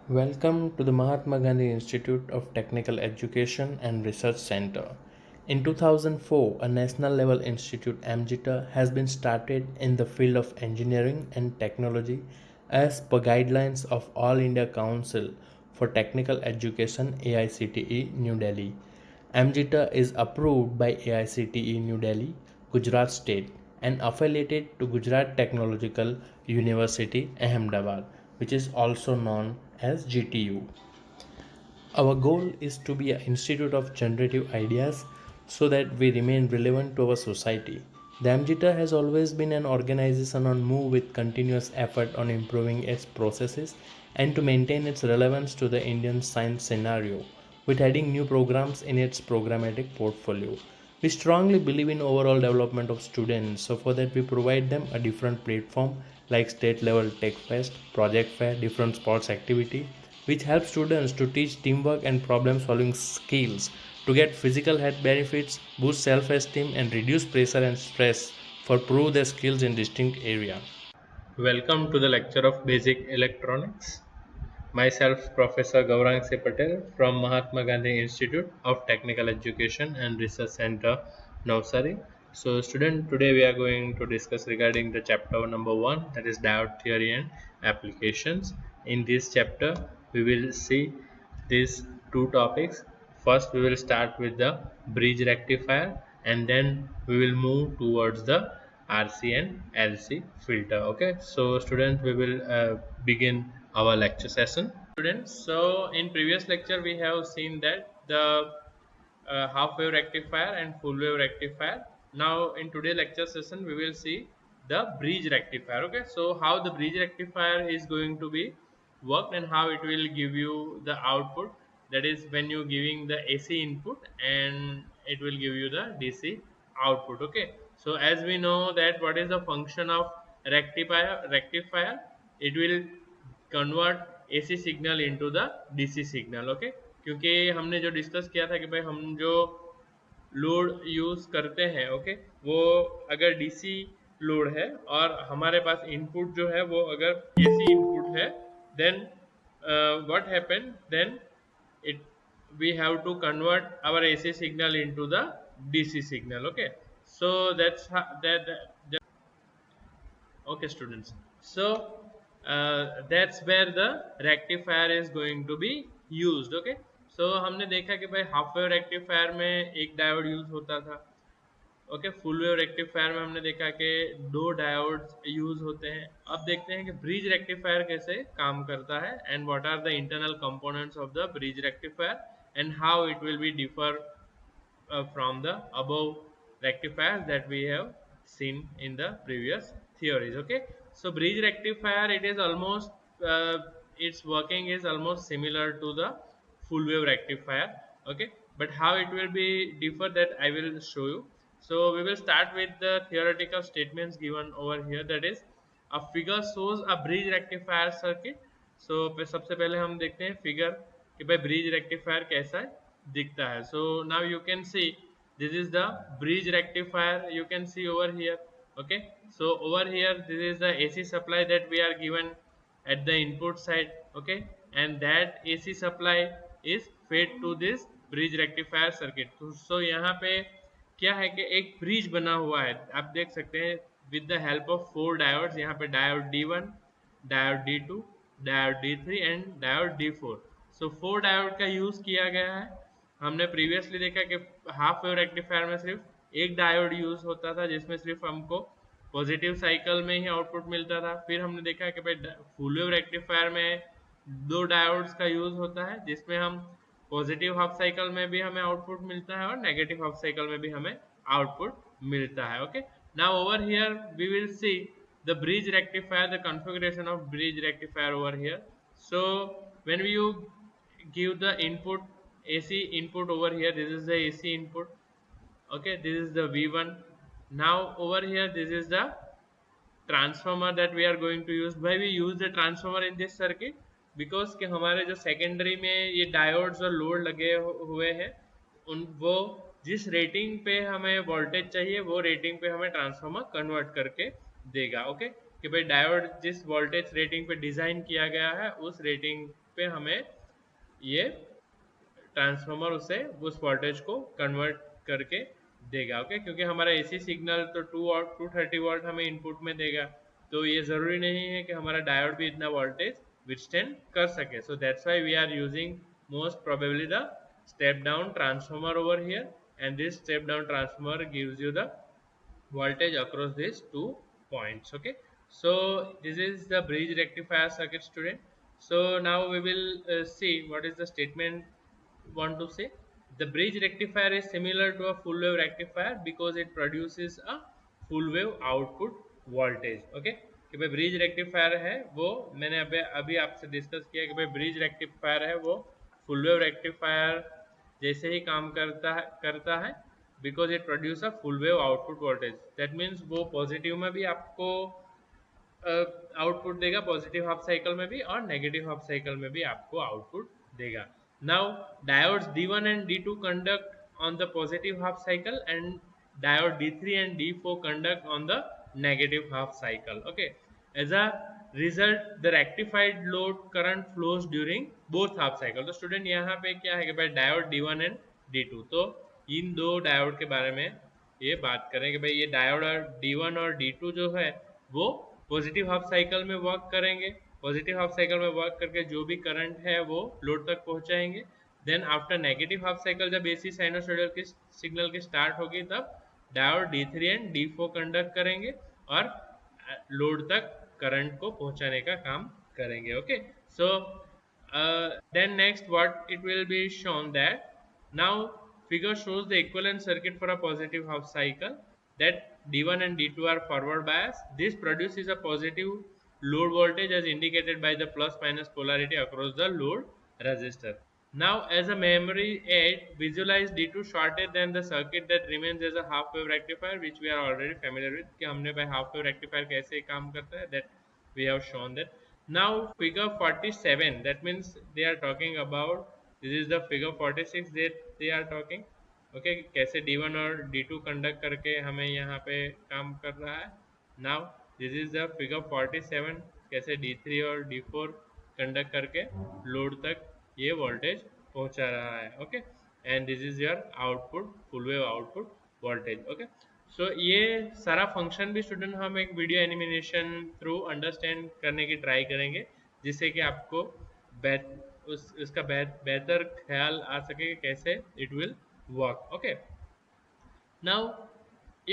Welcome to the Mahatma Gandhi Institute of Technical Education and Research Center. In 2004, a national level institute AMGITA has been started in the field of engineering and technology as per guidelines of All India Council for Technical Education AICTE New Delhi. AMGITA is approved by AICTE New Delhi, Gujarat State and affiliated to Gujarat Technological University Ahmedabad, which is also known as GTU. Our goal is to be an institute of generative ideas so that we remain relevant to our society. The AMGITA has always been an organization on move with continuous effort on improving its processes and to maintain its relevance to the Indian science scenario, with adding new programs in its programmatic portfolio. We strongly believe in overall development of students, so for that we provide them a different platform like state level tech fest, project fair, different sports activity, which helps students to teach teamwork and problem solving skills to get physical health benefits, boost self esteem, and reduce pressure and stress for prove their skills in distinct area. Welcome to the lecture of Basic Electronics. Myself, Professor Gaurang C. Patel from Mahatma Gandhi Institute of Technical Education and Research Center, Navsari. So, student, today we are going to discuss regarding the chapter number 1, that is diode theory and applications. In this chapter, we will see these two topics. First, we will start with the bridge rectifier, and then we will move towards the RC and LC filter. Okay, so students, we will begin our lecture session. Students, so in previous lecture we have seen that the half wave rectifier and full wave rectifier. Now in today lecture session we will see the bridge rectifier. Okay, so how the bridge rectifier is going to be worked and how it will give you the output, that is when you giving the AC input and it will give you the DC output. Okay, so as we know that what is the function of rectifier, it will convert AC signal into the DC signal. Okay, क्योंकि हमने जो discuss किया था कि भाई हम जो load use करते हैं, ओके, वो अगर DC लोड है और हमारे पास इनपुट जो है वो अगर AC इनपुट है, then what happen, then it we have to convert our AC signal into the DC signal. Okay, so that's how, that okay students, so that's where the rectifier is going to be used. Okay, so हमने देखा कि भाई half wave rectifier में एक diode use होता था. Okay, full wave rectifier में हमने देखा कि दो डायोड्स यूज होते हैं. अब देखते हैं कि ब्रिज रेक्टिफायर कैसे काम करता है and what are the internal components of the bridge rectifier and how it will be differ from the above rectifiers that we have seen in the previous theories. Okay, so bridge rectifier, it is almost its working is almost similar to the full wave rectifier. Okay, but how it will be differ, that I will show you. So we will start with the theoretical statements given over here, that is a figure shows a bridge rectifier circuit. So सबसे पहले हम देखते हैं figure कि भाई bridge rectifier कैसा दिखता है. So now you can see this is the bridge rectifier, you can see over here. Okay, so over here this is the AC supply that we are given at the input side. Okay, and that AC supply is fed to this bridge rectifier circuit. So यहाँ पे क्या है कि एक bridge बना हुआ है, आप देख सकते हैं with the help of 4 diodes. यहाँ पे diode D1, diode D2, diode D3 and diode D4. So 4 diode का यूज किया गया है. हमने प्रीवियसली देखा कि हाफ वेव रेक्टिफायर में सिर्फ एक डायोड यूज होता था जिसमें सिर्फ हमको पॉजिटिव साइकिल में ही आउटपुट मिलता था. फिर हमने देखा कि भाई फुल वेव रेक्टिफायर में दो डायोड्स का यूज होता है जिसमें हम पॉजिटिव हाफ साइकिल में भी हमें आउटपुट मिलता है और नेगेटिव हाफ साइकिल में भी हमें आउटपुट मिलता है. Okay, now over here we will see the bridge rectifier, the configuration of bridge rectifier over here. So when you give the input, AC input over here, this is the AC input. Okay, this is the V1. Now over here this is the transformer that we are going to use. भाई we use the transformer in this circuit because कि हमारे जो secondary में ये diodes और load लगे हुए हैं, उन वो जिस रेटिंग पे हमें वोल्टेज चाहिए वो रेटिंग पे हमें ट्रांसफार्मर कन्वर्ट करके देगा. ओके, कि भाई डायोड जिस वोल्टेज रेटिंग पे डिजाइन किया गया है उस रेटिंग पे हमें ये ट्रांसफार्मर उसे उस वोल्टेज को कन्वर्ट करके देगा। ओके, क्योंकि हमारा एसी सिग्नल तो 230 वोल्ट हमें इनपुट में देगा, तो ये जरूरी नहीं है कि हमारा डायोड भी इतना वोल्टेज विथस्टैंड कर सके। So that's why we are using most probably the step down transformer over here, and this step down transformer gives you the voltage across these 2 points. Okay, so this is the bridge rectifier circuit, student. So now we will see what is the statement want to say. The bridge rectifier is similar to a full wave rectifier because it produces a full wave output voltage. Okay, कि भाई bridge rectifier है वो मैंने अभी अभी आपसे discuss किया कि भाई ब्रिज रेक्टिफायर है वो फुल वेव रेक्टिफायर जैसे ही काम करता है because it produce a full wave output voltage. That means वो पॉजिटिव में भी आपको आउटपुट देगा, पॉजिटिव हाफ साइकिल में भी, और नेगेटिव हाफ साइकिल में भी आपको आउटपुट देगा। Now diodes D1 and D2 conduct on the positive half cycle and diode D3 and D4 conduct on the negative half cycle. Okay, as a result the rectified load current flows during both half cycle. तो student यहाँ पे क्या है कि भाई diode D1 and D2, तो इन दो diode के बारे में ये बात करें कि भाई ये डायोड और D1 और D2 जो है वो पॉजिटिव हाफ साइकिल में वर्क करेंगे, पॉजिटिव हाफ साइकिल में वर्क करके जो भी करंट है वो लोड तक पहुंचाएंगे। Then after negative half cycle जब एसी साइनोसॉइडल की सिग्नल की स्टार्ट होगी तब diode D3 and D4 conduct करेंगे और लोड तक करंट को पहुंचाने का काम करेंगे। Okay, so then next what it will be shown that now figure shows the equivalent circuit for a positive half cycle that D1 and D2 are forward bias. This produces a positive load voltage as indicated by the plus minus polarity across the load resistor. Now as a memory aid, visualize D2 shorter than the circuit that remains as a half wave rectifier, which we are already familiar with कि हमने भाई half wave rectifier कैसे काम करता है, that we have shown that. Now figure 47, that means they are talking about, this is the figure 46 that they are talking. Okay, कैसे D1 और D2 conduct करके हमें यहाँ पे काम कर रहा है। Now this is the figure 47, कैसे D3 और D4 कंडक्ट करके लोड तक ये वोल्टेज पहुंचा रहा है। Okay, and this is your output, full wave output voltage. Okay, so ये सारा फंक्शन भी स्टूडेंट हम एक वीडियो एनिमेशन थ्रू अंडरस्टैंड करने की ट्राई करेंगे, जिससे कि आपको उसका बेहतर ख्याल आ सके कि कैसे it will work. Okay, now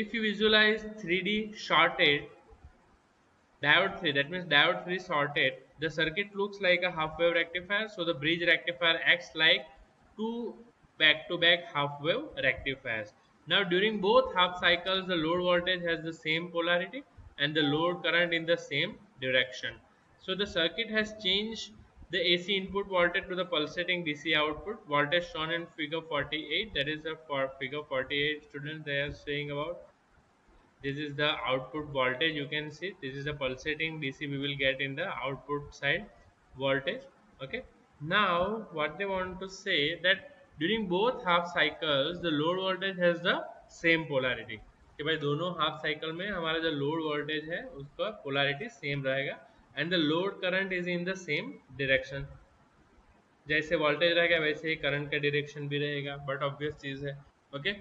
if you visualize 3D shorted diode 3, that means diode 3 shorted, the circuit looks like a half wave rectifier. So the bridge rectifier acts like two back to back half wave rectifiers. Now during both half cycles the load voltage has the same polarity and the load current in the same direction. So the circuit has changed the AC input voltage to the pulsating DC output voltage shown in figure 48. That is for figure 48, students, they are saying about this is the output voltage. You can see this is a pulsating DC we will get in the output side voltage. Okay, now what they want to say that during both half cycles the load voltage has the same polarity, कि भाई दोनों half cycle में हमारा जो load voltage है उसका polarity same रहेगा, and the load current is in the same direction. जैसे वोल्टेज रहेगा वैसे ही करंट का डायरेक्शन भी रहेगा, बट ऑब्वियस चीज है। Okay,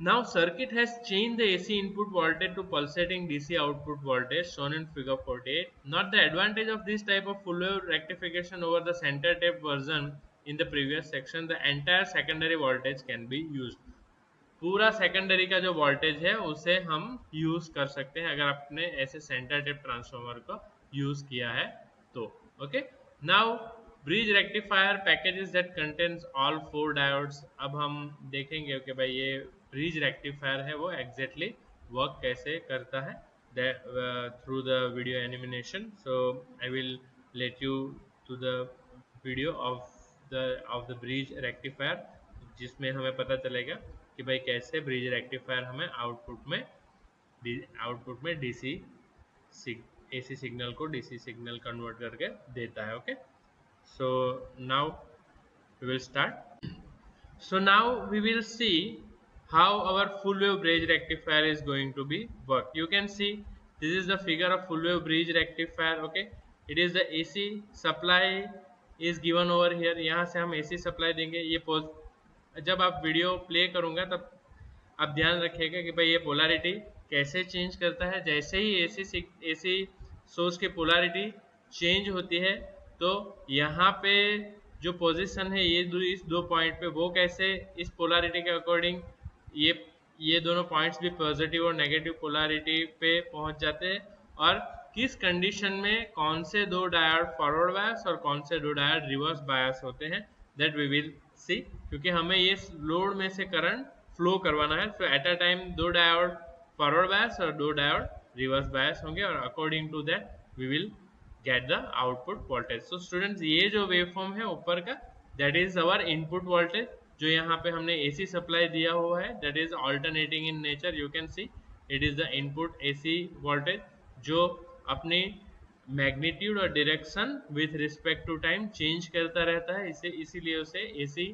now circuit has changed the AC input voltage to pulsating DC output voltage shown in figure 48. Not the advantage of this type of full wave rectification over the center tape version in the previous section, the entire secondary voltage can be used. पूरा secondary का जो voltage है उसे हम use कर सकते हैं अगर आपने ऐसे सेंटर टेप ट्रांसफार्मर को यूज किया है तो। Okay, now bridge rectifier packages that contains all 4 diodes. अब हम देखेंगे कि भाई ये ब्रिज रेक्टिफायर है वो एग्जैक्टली वर्क कैसे करता है through the video animation. So I will let you to the video of the bridge rectifier, जिसमें हमें पता चलेगा कि भाई कैसे ब्रिज रेक्टिफायर हमें आउटपुट में डीसी एसी सिग्नल को डीसी सिग्नल कन्वर्ट करके देता है। Okay, so now we will start. So now we will see how our full wave bridge rectifier is going to be work. You can see This is the figure of full wave bridge rectifier. Okay, it is the AC supply is given over here. यहाँ से हम AC supply देंगे. ये जब आप video play करूँगा तब आप ध्यान रखिएगा कि भाई ये पोलैरिटी कैसे चेंज करता है. जैसे ही एसी सोर्स की पोलैरिटी चेंज होती है तो यहाँ पे जो पोजीशन है इस दो पॉइंट पे वो कैसे इस पोलैरिटी के अकॉर्डिंग ये ये दोनों पॉइंट्स भी पॉजिटिव और नेगेटिव पोलैरिटी पे पहुंच जाते हैं और किस कंडीशन में कौन से दो डायोड फॉरवर्ड बायस और कौन से दो डायोड रिवर्स बायस होते हैं दैट वी विल सी. क्योंकि हमें ये लोड में से करंट फ्लो करवाना है. सो एट अ टाइम दो डायोड फॉरवर्ड बायस और दो डायोड रिवर्स बायस होंगे और according to that we will get the output voltage. So students ये जो वेव फॉर्म है ऊपर का that is our input voltage. जो यहाँ पे हमने एसी सप्लाई दिया हुआ है that is alternating in nature. You can see it is the input AC voltage जो अपनी मैग्नीट्यूड और direction with respect to time change करता रहता है. इसीलिए उसे एसी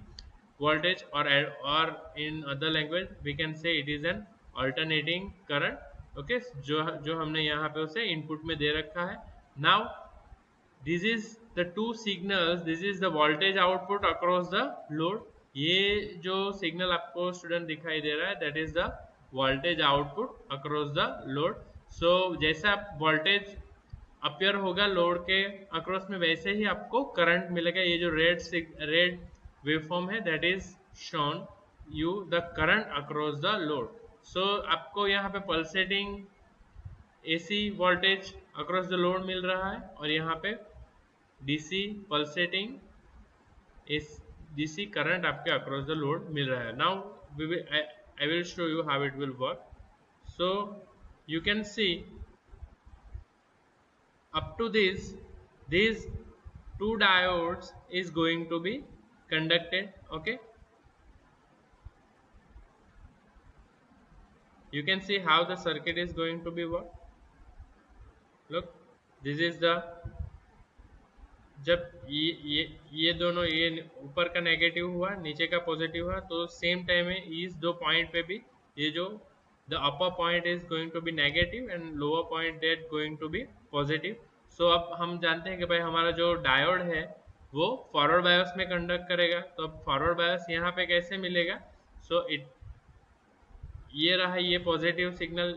वोल्टेज और in other language we can say it is an alternating current. Okay, जो हमने यहाँ पे उसे इनपुट में दे रखा है. Now this is the two signals, this is the voltage output across the load. ये जो सिग्नल आपको स्टूडेंट दिखाई दे रहा है that is the voltage output across the load. So जैसा वोल्टेज अपियर होगा लोड के अक्रॉस में वैसे ही आपको करंट मिलेगा. ये जो रेड वेवफॉर्म है that is shown you the current across the load. So आपको यहाँ पे pulsating AC voltage across the load मिल रहा है और यहाँ पे DC पल्सेटिंग DC करंट आपके अक्रॉस द लोड मिल रहा है. Now I will show you how it will work. So you can see up to these two diodes is going to be conducted. Okay, you can see how the circuit is going to be work. Look, this is the जब ये दोनों ये ऊपर का negative हुआ नीचे का positive हुआ तो सेम टाइम में इस दो पॉइंट पे भी ये जो the upper point is going to be negative and lower point that going to be positive. So अब हम जानते हैं कि भाई हमारा जो डायोड है वो फॉरवर्ड बायस में कंडक्ट करेगा. तो अब फॉरवर्ड बायस यहाँ पे कैसे मिलेगा. सो ये रहा ये पॉजिटिव सिग्नल.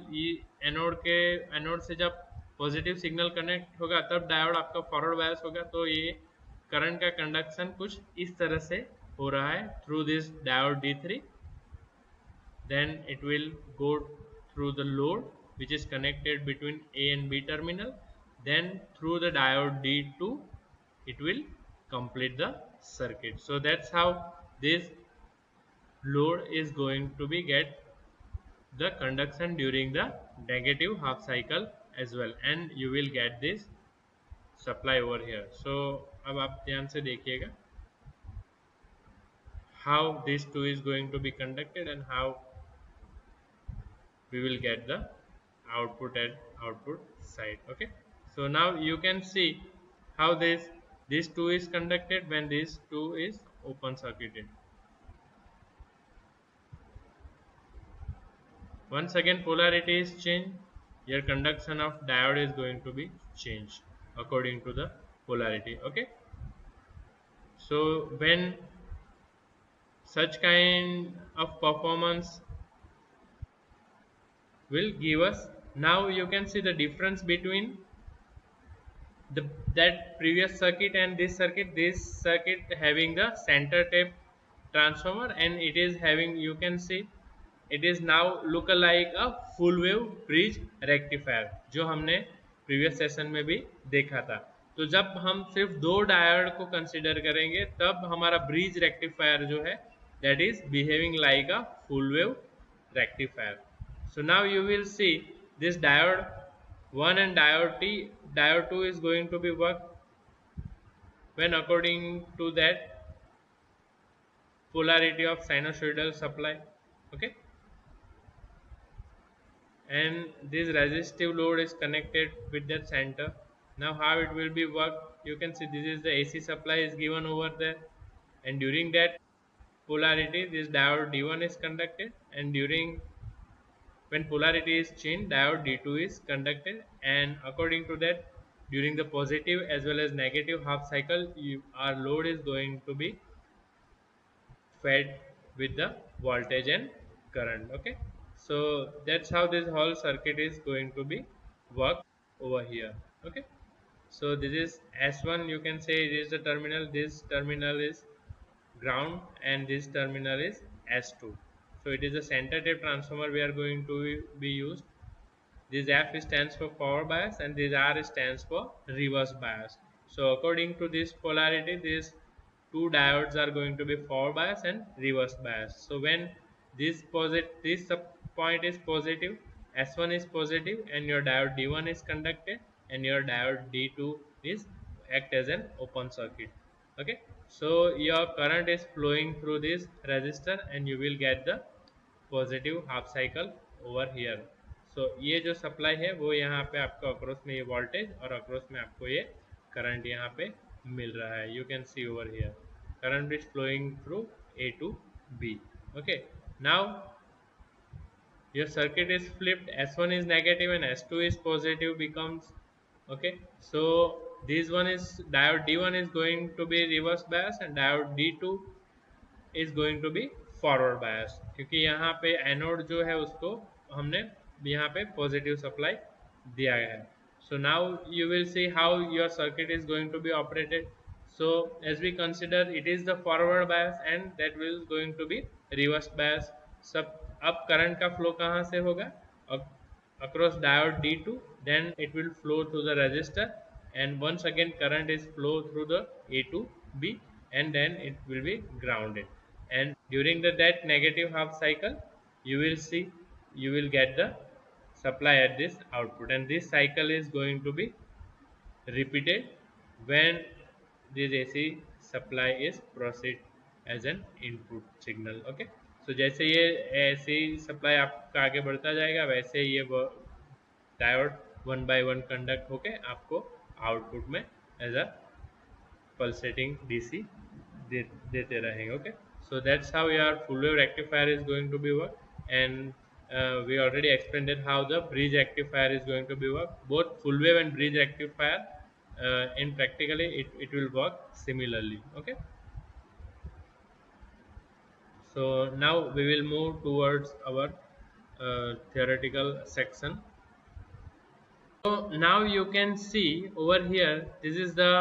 एनोड से जब पॉजिटिव सिग्नल कनेक्ट होगा तब डायोड आपका फॉरवर्ड बायस होगा. तो ये करंट का कंडक्शन कुछ इस तरह से हो रहा है through this diode D3. Then it will go through the load which is connected between A and B terminal. Then through the diode D2 it will complete the circuit. So that's how this load is going to be get the conduction during the negative half cycle as well and you will get this supply over here. So अब आप ध्यान से देखिएगा how this two is going to be conducted and how we will get the output at output side. Okay, so now you can see how this two is conducted when this two is open circuited. Once again polarity is changed, your conduction of diode is going to be changed according to the polarity. Okay, so when such kind of performance will give us, now you can see the difference between that previous circuit and this circuit having the center tape transformer and it is having, you can see it is now look like a full wave bridge rectifier जो हमने previous session में भी देखा था. तो जब हम सिर्फ दो डायोड को कंसीडर करेंगे तब हमारा ब्रिज रेक्टिफायर जो है that is behaving like a full wave rectifier. So now you will see this diode 1 and diode 2 is going to be work when according to that polarity of sinusoidal supply. Okay, and this resistive load is connected with that center. Now how it will be work, you can see this is the AC supply is given over there and during that polarity this diode D1 is conducted and during When polarity is changed, diode D2 is conducted, and according to that, during the positive as well as negative half cycle, our load is going to be fed with the voltage and current. Okay, so that's how this whole circuit is going to be work over here. Okay, so this is S1, you can say it is the terminal, this terminal is ground, and this terminal is S2. So it is a center tape transformer we are going to be used. This F stands for forward bias and this R stands for reverse bias. So according to this polarity, these two diodes are going to be forward bias and reverse bias. So when this point is positive, S1 is positive, and your diode D1 is conducted, and your diode D2 is act as an open circuit. Okay, so your current is flowing through this resistor and you will get the positive half cycle over here. So ये जो supply है वो यहाँ पे आपको across में ये voltage और अक्रॉस में आपको ये करंट यहाँ पे मिल रहा है. You can see over here current is flowing through A to B. Okay, now your circuit is flipped, S1 is negative and S2 is positive becomes. Okay, so this one is diode D1 is going to be reverse bias and diode D2 is going to be forward bias, क्योंकि यहाँ पे anode जो है उसको हमने यहाँ पे positive supply दिया गया है. So now you will see how your circuit is going to be operated. So as we consider it is the forward bias and that will going to be reverse bias. सब अब current का flow कहाँ से होगा? across diode D2, then it will flow through the resistor, and once again current is flow through the A to B, and then it will be grounded. And during that negative half cycle, you will see, you will get the supply at this output, and this cycle is going to be repeated when this AC supply is proceed as an input signal. Okay, so जैसे ये AC supply आपका आगे बढ़ता जाएगा वैसे ये diode one by one conduct होके आपको आउटपुट में एज अ pulsating DC देते रहेंगे. Okay, so that's how your full wave rectifier is going to be work, and we already explained it how the bridge rectifier is going to be work. Both full wave and bridge rectifier in practically it will work similarly. Okay, so now we will move towards our theoretical section. So now you can see over here, this is the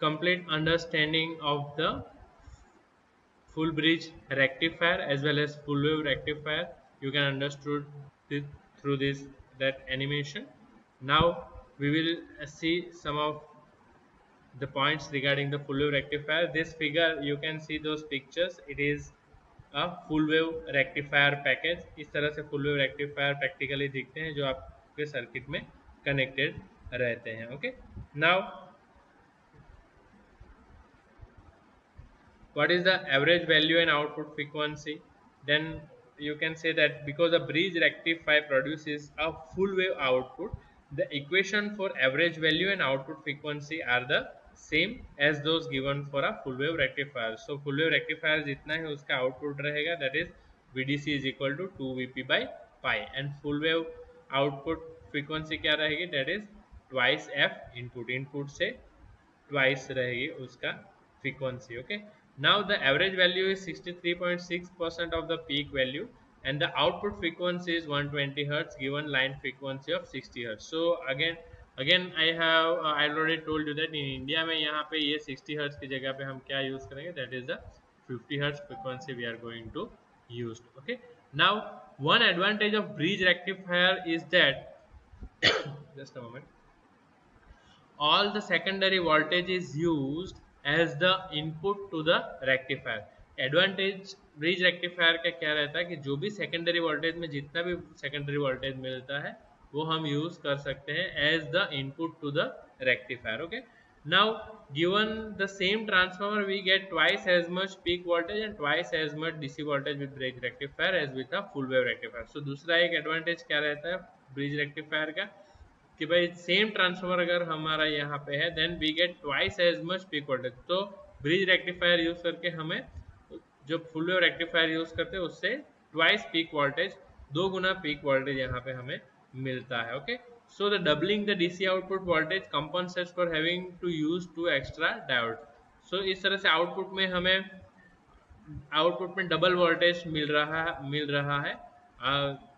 complete understanding of the full bridge rectifier as well as full wave rectifier. You can understood it through this that animation. Now we will see some of the points regarding the full wave rectifier. This figure you can see those pictures. It is a full wave rectifier package. इस तरह से full wave rectifier practically दिखते हैं जो आपके circuit में connected रहते हैं. Okay, now what is the average value and output frequency? Then you can say that because a bridge rectifier produces a full wave output, the equation for average value and output frequency are the same as those given for a full wave rectifier. So full wave rectifier जितना है उसका output रहेगा, that is VDC is equal to 2 Vp by pi, and full wave output frequency क्या रहेगी? That is twice F input. Input से twice रहेगी उसका frequency. Okay, now the average value is 63.6% of the peak value, and the output frequency is 120 hertz given line frequency of 60 hertz. So again I have I already told you that in India में यहाँ पे ये 60 hertz की जगह पे हम क्या use करेंगे? That is the 50 hertz frequency we are going to use. Okay, now one advantage of bridge rectifier is that just a moment, all the secondary voltage is used as the input to the rectifier. Advantage bridge rectifier का क्या रहता है कि जो भी secondary voltage में जितना भी सेकेंडरी वोल्टेज मिलता है वो हम यूज कर सकते हैं as the input to the rectifier. Okay, now given the same transformer we get twice as much peak voltage and twice as much DC voltage with bridge rectifier as with a full wave rectifier. So दूसरा एक advantage क्या रहता है bridge rectifier का कि भाई same transformer अगर हमारा यहाँ पे है then we get twice as much peak voltage. तो ब्रिज रेक्टिफायर यूज करके हमें जो फुल वेव रेक्टिफायर यूज करते हैं उससे ट्वाइस पीक वोल्टेज, 2 गुना पीक वोल्टेज यहाँ पे हमें मिलता है. Okay, so the doubling the DC output voltage compensates for having to use 2 extra diodes. So इस तरह से आउटपुट में डबल वोल्टेज मिल रहा है.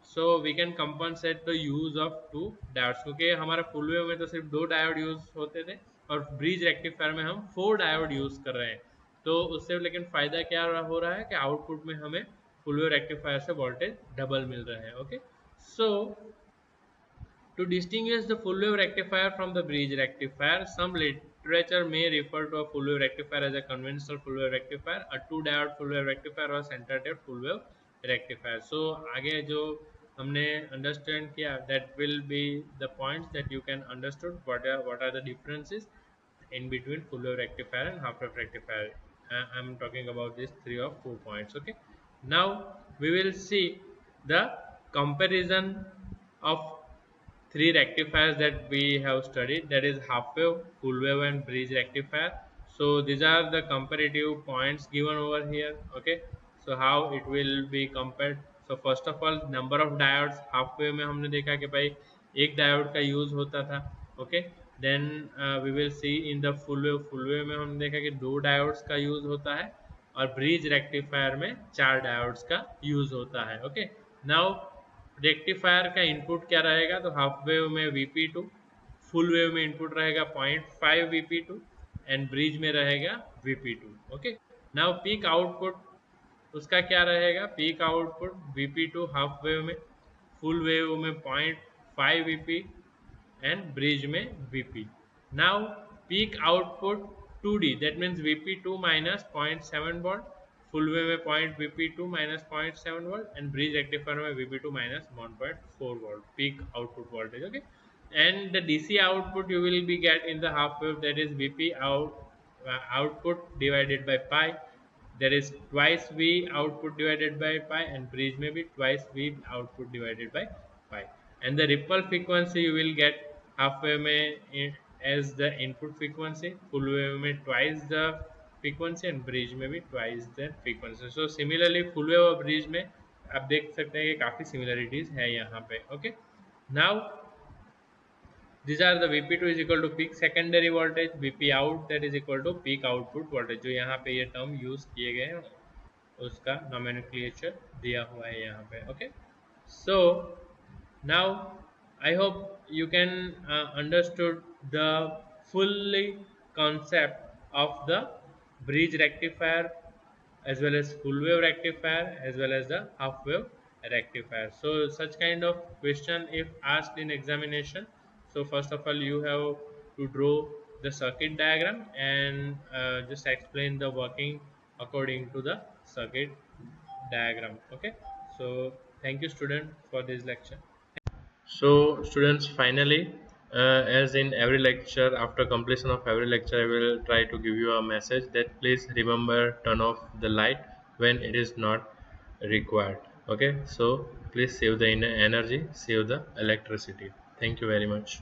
So we can compensate the use of 2 diodes, क्योंकि हमारा फुल वेव में तो सिर्फ 2 डायोड यूज होते थे और ब्रिज रेक्टिफायर में हम 4 डायोड यूज कर रहे हैं. तो उससे लेकिन फायदा क्या हो रहा है कि आउटपुट में हमें फुल वेव रेक्टिफायर से वोल्टेज डबल मिल रहा है. Okay, so to distinguish the full wave rectifier from the bridge rectifier, some literature may refer to a full wave rectifier as a conventional full wave rectifier, a 2 diode full wave rectifier or center tap full wave rectifier. So आगे जो हमने understand किया, that will be the points that you can understood what are the differences in between full wave rectifier and half wave rectifier. I'm talking about these 3 or 4 points. Okay, now we will see the comparison of 3 rectifiers that we have studied, that is half wave, full wave and bridge rectifier. So these are the comparative points given over here. Okay, so how it will be compared. So first of all, number of diodes. half wave में हमने देखा कि भाई एक diode का use होता था. Okay, then we will see in the full wave में हमने देखा कि 2 डायोड्स का यूज होता है और ब्रिज रेक्टिफायर में 4 डायोड्स का यूज होता है. ओके, नाउ रेक्टिफायर का इनपुट क्या रहेगा, तो हाफ वेव में Vp2, फुल वेव में इनपुट रहेगा 0.5 Vp2 एंड ब्रिज में रहेगा Vp2. Okay, now peak output उसका क्या रहेगा, peak output Vp2 half wave में, फुल वेव में 0.5 Vp and bridge में Vp. Now peak output 2D, that means Vp2 minus 0.7 volt, full wave में point Vp2 minus 0.7 volt and bridge rectifier में Vp2 minus 1.4 volt peak output voltage. Okay, and the DC output you will be get in the half wave, that is Vp output divided by pi, there is twice V output divided by pi, and bridge may be twice V output divided by pi. And the ripple frequency you will get half wave में as the input frequency, full wave में twice the frequency and bridge में भी twice the frequency. So similarly full wave और bridge में आप देख सकते हैं कि काफ़ी similarities है यहाँ पे. Okay, now these are the Vp2 is equal to peak secondary voltage, Vp out that is equal to peak output voltage. जो यहाँ पे ये टर्म यूज किए गए हैं उसका nomenclature दिया हुआ है यहाँ पे. Okay, so now I hope you can understood the fully concept of the bridge rectifier as well as full wave rectifier as well as the half wave rectifier. So such kind of question if asked in examination, so first of all you have to draw the circuit diagram and just explain the working according to the circuit diagram. Okay, so thank you student for this lecture. So students, finally, as in every lecture, after completion of every lecture, I will try to give you a message that please remember turn off the light when it is not required. Okay, so please save the energy, save the electricity. Thank you very much.